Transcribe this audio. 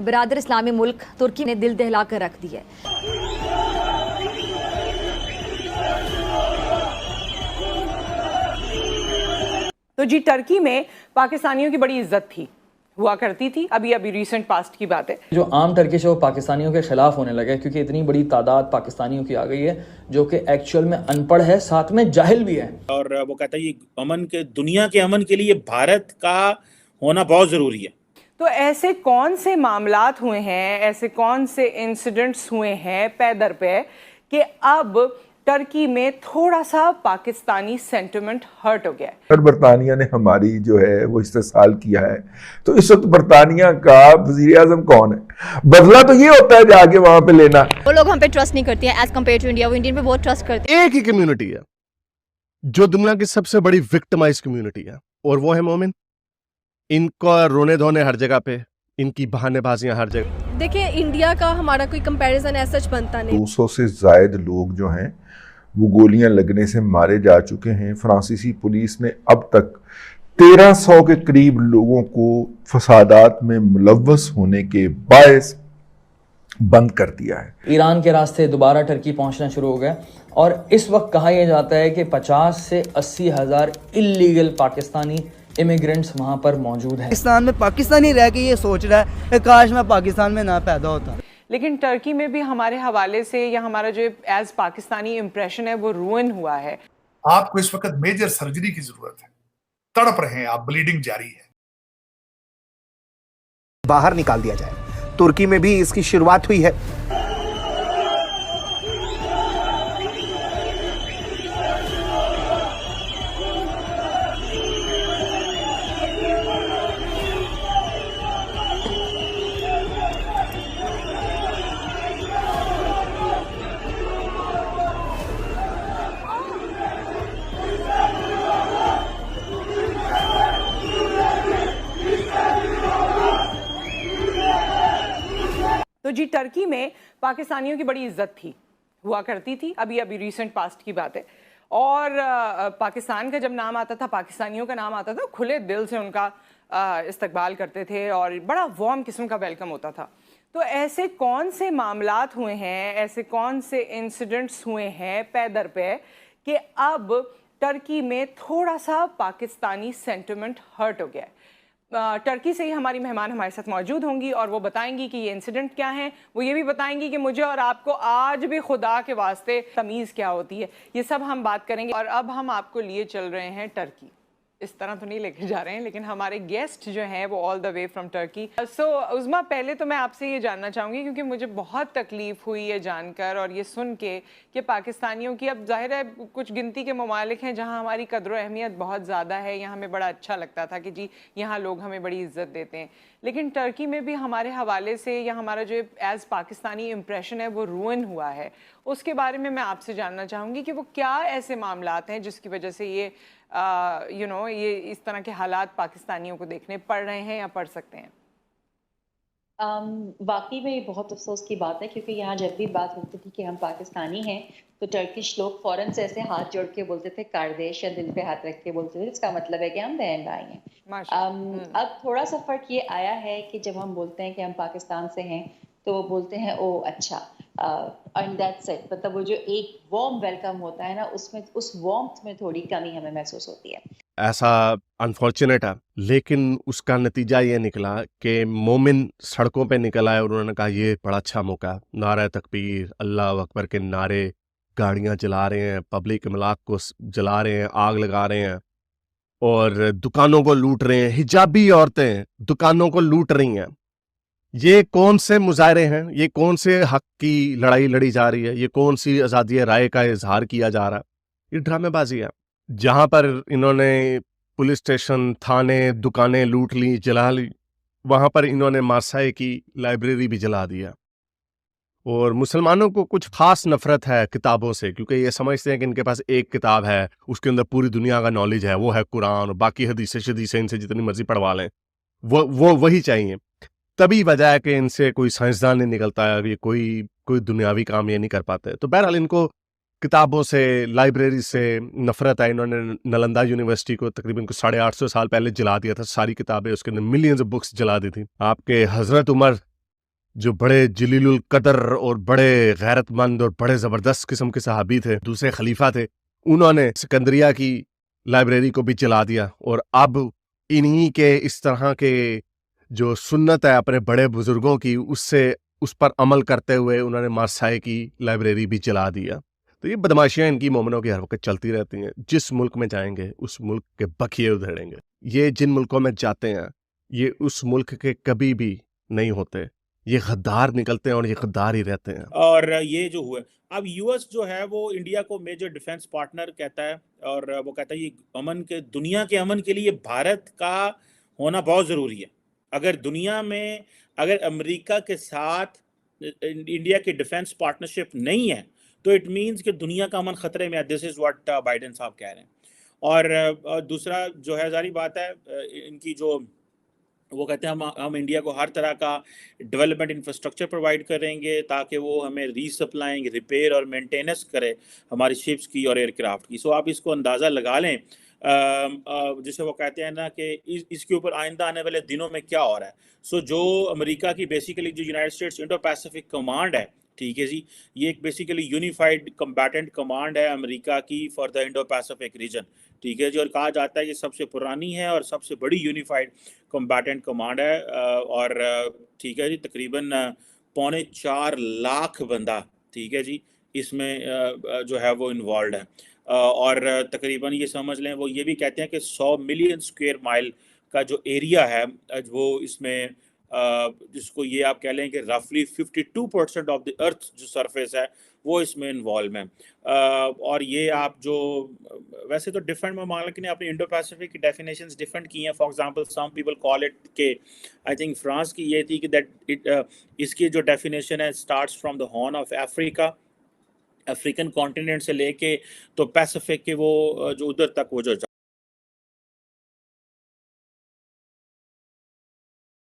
برادر اسلامی ملک ترکی نے دل دہلا کر رکھ دی ہے۔ تو جی ٹرکی میں پاکستانیوں کی بڑی عزت تھی، ہوا کرتی تھی، ابھی ریسنٹ پاسٹ کی بات ہے۔ جو عام ٹرکش ہے وہ پاکستانیوں کے خلاف ہونے لگا ہے، کیونکہ اتنی بڑی تعداد پاکستانیوں کی آ گئی ہے جو کہ ایکچوئل میں ان پڑھ ہے، ساتھ میں جاہل بھی ہے۔ اور وہ کہتا ہے یہ امن کے دنیا کے امن کے لیے بھارت کا ہونا بہت ضروری ہے۔ تو ایسے کون سے معاملات ہوئے ہیں، ایسے کون سے انسیڈنٹس ہوئے ہیں پے در پہ کہ اب ٹرکی میں تھوڑا سا پاکستانی سینٹیمنٹ ہرٹ ہو گیا ہے؟ اگر برطانیہ نے ہماری جو ہے وہ استحصال کیا ہے تو اس وقت برطانیہ کا وزیر اعظم کون ہے؟ بدلہ تو یہ ہوتا ہے جا کے وہاں پہ لینا۔ وہ لوگ ہم پہ ٹرسٹ نہیں کرتے ہیں ایز کمپیئر ٹو انڈیا، وہ انڈین پہ بہت ٹرسٹ کرتے ہیں۔ ایک ہی کمیونٹی ہے جو دنیا کی سب سے بڑی وکٹمائز کمیونٹی ہے، اور وہ ہے مومن۔ ان کو رونے دھونے ہر جگہ پہ، ان کی بہانے بازیاں ہر جگہ۔ دیکھیں انڈیا کا ہمارا کوئی کمپیریزن ایسا بنتا نہیں۔ 200 سے زائد لوگ جو ہیں وہ گولیاں لگنے سے مارے جا چکے ہیں۔ فرانسیسی پولیس نے اب تک 1300 کے قریب لوگوں کو فسادات میں ملوث ہونے کے باعث بند کر دیا ہے۔ ایران کے راستے دوبارہ ٹرکی پہنچنا شروع ہو گیا، اور اس وقت کہا یہ جاتا ہے کہ 50 سے 80 ہزار اللیگل پاکستانی امیگرنٹس وہاں پر موجود ہیں۔ پاکستان میں پاکستانی رہ کے یہ سوچ رہا ہے کہ کاش میں پاکستان میں نہ پیدا ہوتا۔ لیکن ٹرکی میں بھی ہمارے حوالے سے یا ہمارا جو ایز پاکستانی امپریشن ہے وہ روئن ہوا ہے۔ آپ کو اس وقت میجر سرجری کی ضرورت ہے، تڑپ رہے ہیں آپ، بلیڈنگ جاری ہے۔ باہر نکال دیا جائے۔ ترکی میں بھی اس کی شروعات ہوئی ہے۔ تو جی ٹرکی میں پاکستانیوں کی بڑی عزت تھی، ہوا کرتی تھی، ابھی ریسنٹ پاسٹ کی بات ہے۔ اور پاکستان کا جب نام آتا تھا، پاکستانیوں کا نام آتا تھا، کھلے دل سے ان کا استقبال کرتے تھے اور بڑا وارم قسم کا ویلکم ہوتا تھا۔ تو ایسے کون سے معاملات ہوئے ہیں، ایسے کون سے انسیڈنٹس ہوئے ہیں پے در پہ کہ اب ٹرکی میں تھوڑا سا پاکستانی سینٹیمنٹ ہرٹ ہو گیا ہے؟ ٹرکی سے ہی ہماری مہمان ہمارے ساتھ موجود ہوں گی اور وہ بتائیں گی کہ یہ انسیڈنٹ کیا ہیں۔ وہ یہ بھی بتائیں گی کہ مجھے اور آپ کو آج بھی خدا کے واسطے تمیز کیا ہوتی ہے، یہ سب ہم بات کریں گے۔ اور اب ہم آپ کو لیے چل رہے ہیں ٹرکی، اس طرح تو نہیں لے کے جا رہے ہیں، لیکن ہمارے گیسٹ جو ہیں وہ آل دا وے فرام ٹرکی۔ سو عظمیٰ، پہلے تو میں آپ سے یہ جاننا چاہوں گی، کیونکہ مجھے بہت تکلیف ہوئی یہ جان کر اور یہ سن کے کہ پاکستانیوں کی، اب ظاہر ہے کچھ گنتی کے ممالک ہیں جہاں ہماری قدر و اہمیت بہت زیادہ ہے، یہاں ہمیں بڑا اچھا لگتا تھا کہ جی یہاں لوگ ہمیں بڑی عزت دیتے ہیں، لیکن ٹرکی میں بھی ہمارے حوالے سے یا ہمارا جو ایز پاکستانی امپریشن ہے وہ روئن ہوا ہے۔ اس کے بارے میں آپ سے جاننا چاہوں گی کہ وہ کیا ایسے معاملات ہیں جس کی وجہ سے یہ یہ اس طرح کے حالات پاکستانیوں کو دیکھنے پڑ رہے ہیں یا پڑ سکتے ہیں؟ واقعی میں یہ بہت افسوس کی بات ہے، کیونکہ یہاں جب بھی بات ہوتی تھی کہ ہم پاکستانی ہیں تو ٹرکش لوگ فوراً سے ایسے ہاتھ جوڑ کے بولتے تھے کاردیش، یا دل پہ ہاتھ رکھ کے بولتے تھے، اس کا مطلب ہے کہ ہم بہن بھائی ہیں۔ اب تھوڑا سا فرق یہ آیا ہے کہ جب ہم بولتے ہیں کہ ہم پاکستان سے ہیں تو وہ بولتے ہیں او اچھا، اینڈ دیٹس اٹ۔ مطلب وہ جو ایک وارم ویلکم ہوتا ہے نا، اس میں اس وارمتھ میں تھوڑی کمی ہمیں محسوس ہوتی ہے۔ ایسا انفارچونیٹ ہے، لیکن اس کا نتیجہ یہ نکلا کہ مومن سڑکوں پہ نکل آئے اور انہوں نے کہا یہ بڑا اچھا موقع ہے، نعرہ تکبیر، اللہ اکبر کے نعرے، گاڑیاں جلا رہے ہیں، پبلک املاک کو جلا رہے ہیں، آگ لگا رہے ہیں، اور دکانوں کو لوٹ رہے ہیں، حجابی عورتیں دکانوں کو لوٹ رہی ہیں۔ یہ کون سے مظاہرے ہیں؟ یہ کون سے حق کی لڑائی لڑی جا رہی ہے؟ یہ کون سی آزادی رائے کا اظہار کیا جا رہا ہے؟ یہ ڈرامے بازی ہے۔ جہاں پر انہوں نے پولیس اسٹیشن، تھانے، دکانیں لوٹ لی، جلا لی، وہاں پر انہوں نے ماسائے کی لائبریری بھی جلا دیا۔ اور مسلمانوں کو کچھ خاص نفرت ہے کتابوں سے، کیونکہ یہ سمجھتے ہیں کہ ان کے پاس ایک کتاب ہے، اس کے اندر پوری دنیا کا نالج ہے، وہ ہے قرآن، اور باقی حدیثیں شدیثیں ان سے جتنی مرضی پڑھوا لیں، وہ وہی چاہیے۔ تبھی وجہ ہے کہ ان سے کوئی سائنسدان نہیں نکلتا ہے، یہ کوئی دنیاوی کام یہ نہیں کر پاتے۔ تو بہرحال ان کو کتابوں سے، لائبریری سے نفرت ہے۔ انہوں نے نلندہ یونیورسٹی کو تقریباً 850 سال پہلے جلا دیا تھا، ساری کتابیں، اس کے اندر ملینز آف بکس جلا دی تھی۔ آپ کے حضرت عمر جو بڑے جلیل القدر اور بڑے غیرتمند اور بڑے زبردست قسم کے صحابی تھے، دوسرے خلیفہ تھے، انہوں نے سکندریہ کی لائبریری کو بھی چلا دیا، اور اب انہی کے اس طرح کے جو سنت ہے اپنے بڑے بزرگوں کی، اس پر عمل کرتے ہوئے انہوں نے مارسائے کی لائبریری بھی چلا دیا۔ تو یہ بدماشیاں ان کی مومنوں کی ہر وقت چلتی رہتی ہیں، جس ملک میں جائیں گے اس ملک کے بکھیے ادھیڑیں گے۔ یہ جن ملکوں میں جاتے ہیں یہ اس ملک کے کبھی بھی نہیں ہوتے، یہ غدار نکلتے ہیں اور یہ غدار ہی رہتے ہیں۔ اور یہ جو ہوا اب یو ایس جو ہے وہ انڈیا کو میجر ڈیفنس پارٹنر کہتا ہے، اور وہ کہتا ہے یہ دنیا کے امن کے لیے بھارت کا ہونا بہت ضروری ہے۔ اگر امریکہ کے ساتھ انڈیا کی ڈیفنس پارٹنرشپ نہیں ہے تو اٹ مینز کہ دنیا کا امن خطرے میں ہے۔ دس از واٹ بائیڈن صاحب کہہ رہے ہیں۔ اور دوسرا جو ہے ظاہری بات ہے ان کی جو وہ کہتے ہیں ہم انڈیا کو ہر طرح کا ڈیولپمنٹ انفراسٹرکچر پرووائڈ کریں گے تاکہ وہ ہمیں ری سپلائنگ، ریپیئر اور مینٹیننس کرے ہماری شپس کی اور ایئر کرافٹ کی۔ سو آپ اس کو اندازہ لگا لیں جسے وہ کہتے ہیں نا کہ اس کے اوپر آئندہ آنے والے دنوں میں کیا ہو رہا ہے۔ سو جو امریکہ کی بیسیکلی جو United States Indo Pacific Command ہے، ٹھیک ہے جی، یہ ایک بیسیکلی یونیفائڈ کمبیٹنٹ کمانڈ ہے امریکہ کی for the Indo Pacific region, ٹھیک ہے جی، اور کہا جاتا ہے کہ سب سے پرانی ہے اور سب سے بڑی یونیفائڈ کمبیٹنٹ کمانڈ ہے، اور ٹھیک ہے جی تقریباً 4.25 لاکھ بندہ، ٹھیک ہے جی، اس میں جو ہے وہ انوالوڈ ہے، اور تقریباً یہ سمجھ لیں وہ یہ بھی کہتے ہیں کہ 100 ملین اسکوائر مائل کا جو ایریا ہے وہ اس میں جس کو یہ آپ کہہ لیں کہ رفلی 52% آف دی ارتھ جو سرفیس ہے وہ اس میں انوالو ہے۔ اور یہ آپ جو ویسے تو ڈفرینٹ ممالک نے اپنی انڈو پیسیفک کی ڈیفینیشنز ڈفرینٹ کی ہیں۔ For example some people call it کہ آئی تھنک فرانس کی یہ تھی کہ اس کی جو ڈیفینیشن ہے starts from the horn of Africa, African continent سے لے کے تو پیسیفک کے وہ جو ادھر تک وہ جو